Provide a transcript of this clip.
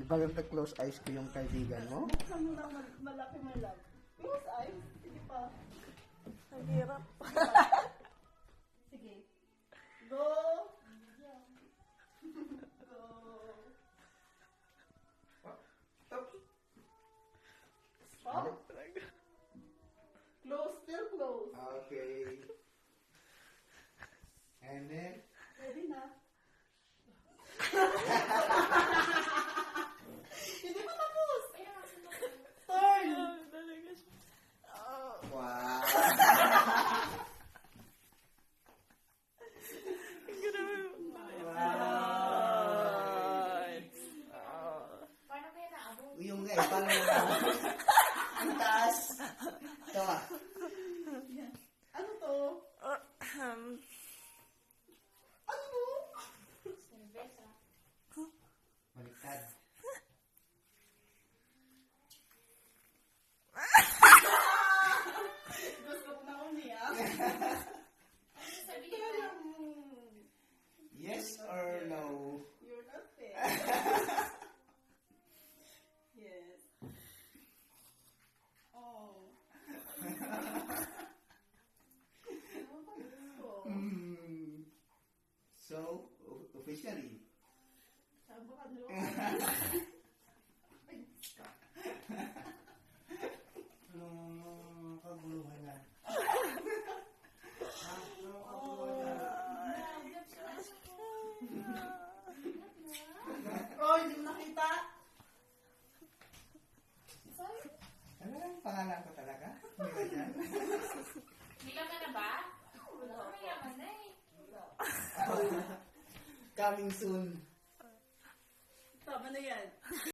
Balang close eyes ko yung kaibigan mo. Buksan mo na malaki my love. Close eyes. Sige pa. Ang hirap. Sige. Go. Go. Stop. Close, still close. Okay. And then, Ready na. Hindi pa tapos. Turn. Talaga siya. wow. Paano kaya naabot? Yung nga eh, paano mo na? Ang taas. Ito ah. Ano to? Ano? Cerveza. Baliktad. Gusto ko na umiyak. Ano sabihin na? Yes or no? You're not fair. Yes. Oh. So, officially. Sabo ka doon. Anong kaguluhan na? Oh, hindi mo nakita? Ano lang pangalan ko talaga? Hindi ba yan? Bilang ka na ba? Wala. Mayaman na eh. Coming soon. Tama na yan.